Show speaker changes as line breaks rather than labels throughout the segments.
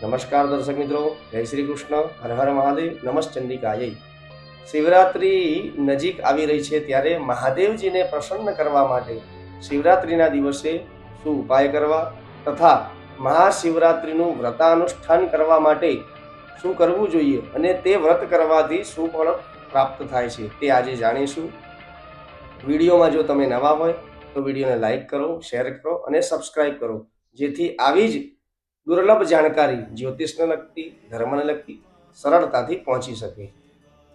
નમસ્કાર દર્શક મિત્રો, જય શ્રી કૃષ્ણ, હર હર મહાદેવ, નમસ્ ચંડિકાય. શિવરાત્રી નજીક આવી રહી છે ત્યારે મહાદેવજીને પ્રસન્ન કરવા માટે શિવરાત્રીના દિવસે શું ઉપાય કરવા તથા મહાશિવરાત્રીનું વ્રતાનુષ્ઠાન કરવા માટે શું કરવું જોઈએ અને તે વ્રત કરવાથી શું ફળ પ્રાપ્ત થાય છે તે આજે જાણીશું. વિડીયોમાં જો તમે નવા હોય તો વિડીયોને લાઈક કરો, શેર કરો અને સબસ્ક્રાઈબ કરો, જેથી આવી જ દુર્લભ જાણકારી જ્યોતિષને લગતી, ધર્મને લગતી સરળતાથી પહોંચી શકે.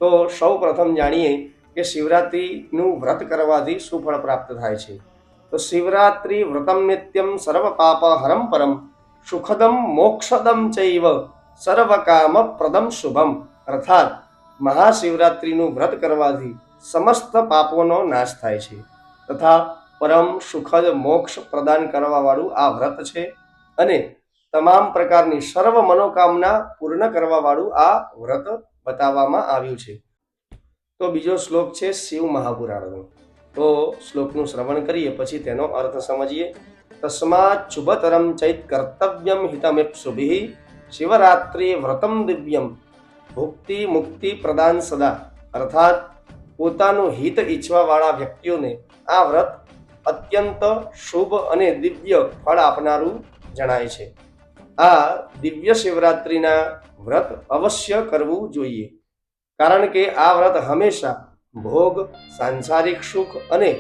તો સૌ પ્રથમ જાણીએ કે શિવરાત્રિનું વ્રત કરવાથી શું ફળ પ્રાપ્ત થાય છે. તો શિવરાત્રિ વ્રતમ નિત્યમ સર્વ પાપ હરમ પરમ સુખદમ મોક્ષદમ ચૈવ સર્વ કામ પ્રદમ શુભમ. અર્થાત મહાશિવરાત્રિનું વ્રત કરવાથી સમસ્ત પાપોનો નાશ થાય છે તથા પરમ સુખદ મોક્ષ પ્રદાન કરવા વાળું આ વ્રત છે અને તમામ પ્રકારની સર્વ મનોકામના પૂર્ણ કરવા વાળું આ વ્રત બતાવવામાં આવ્યું છે. તો બીજો શ્લોક છે શિવ મહાપુરાણનો. તો શ્લોકનું શ્રવણ કરીએ પછી તેનો અર્થ સમજીએ. તસ્માત શુભતરમ ચૈત કર્તવ્યમ હિતમેપ્સુભિ શિવરાત્રિ વ્રતમ દિવ્યમ ભુક્તિ મુક્તિ પ્રદાન સદા. અર્થાત પોતાનું હિત ઈચ્છવા વાળા વ્યક્તિઓને આ વ્રત અત્યંત શુભ અને દિવ્ય ફળ આપનારું જણાય છે. આ દિવ્ય શિવરાત્રિના વ્રત અવશ્ય કરવું જોઈએ, કારણ કે આ વ્રત હંમેશા ભોગ, સાંસારિક સુખ અને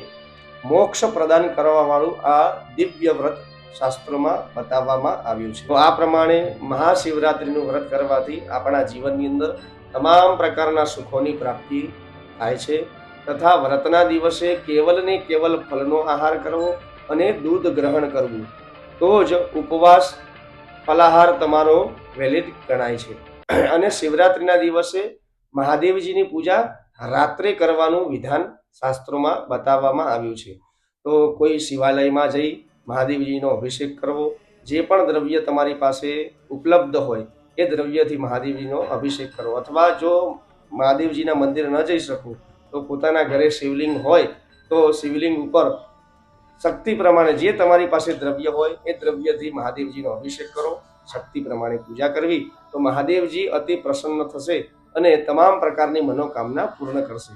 મોક્ષ પ્રદાન કરવા વાળું આ દિવ્ય વ્રત શાસ્ત્રોમાં બતાવવામાં આવ્યું છે. તો આ પ્રમાણે મહાશિવરાત્રિનું વ્રત કરવાથી આપણા જીવનની અંદર તમામ પ્રકારના સુખોની પ્રાપ્તિ થાય છે તથા વ્રતના દિવસે કેવલ ને કેવલ ફળનો આહાર કરવો અને દૂધ ગ્રહણ કરવું, તો જ ઉપવાસ ફલાહાર તમારો વેલિડ ગણાય છે. અને શિવરાત્રિના દિવસે મહાદેવજીની પૂજા રાત્રે કરવાનું વિધાન શાસ્ત્રોમાં બતાવવામાં આવ્યું છે. તો કોઈ શિવાલયમાં જઈ મહાદેવજીનો અભિષેક કરવો, જે પણ દ્રવ્ય તમારી પાસે ઉપલબ્ધ હોય એ દ્રવ્યથી મહાદેવજીનો અભિષેક કરવો, અથવા જો મહાદેવજીના મંદિર ન જઈ શકો તો પોતાના ઘરે શિવલિંગ હોય તો શિવલિંગ ઉપર શક્તિ પ્રમાણે જે તમારી પાસે દ્રવ્ય હોય એ દ્રવ્યથી મહાદેવજીનો અભિષેક કરો, શક્તિ પ્રમાણે પૂજા કરવી, તો મહાદેવજી અતિ પ્રસન્ન થશે અને તમામ પ્રકારની મનોકામના પૂર્ણ કરશે.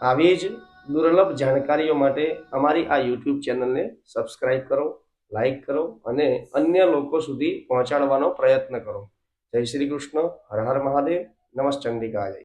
આવી જ દુર્લભ જાણકારીઓ માટે અમારી આ યુટ્યુબ ચેનલને સબસ્ક્રાઇબ કરો, લાઈક કરો અને અન્ય લોકો સુધી પહોંચાડવાનો પ્રયત્ન કરો. જય શ્રી કૃષ્ણ, હર હર મહાદેવ, નમસ્ ચંડિકાય.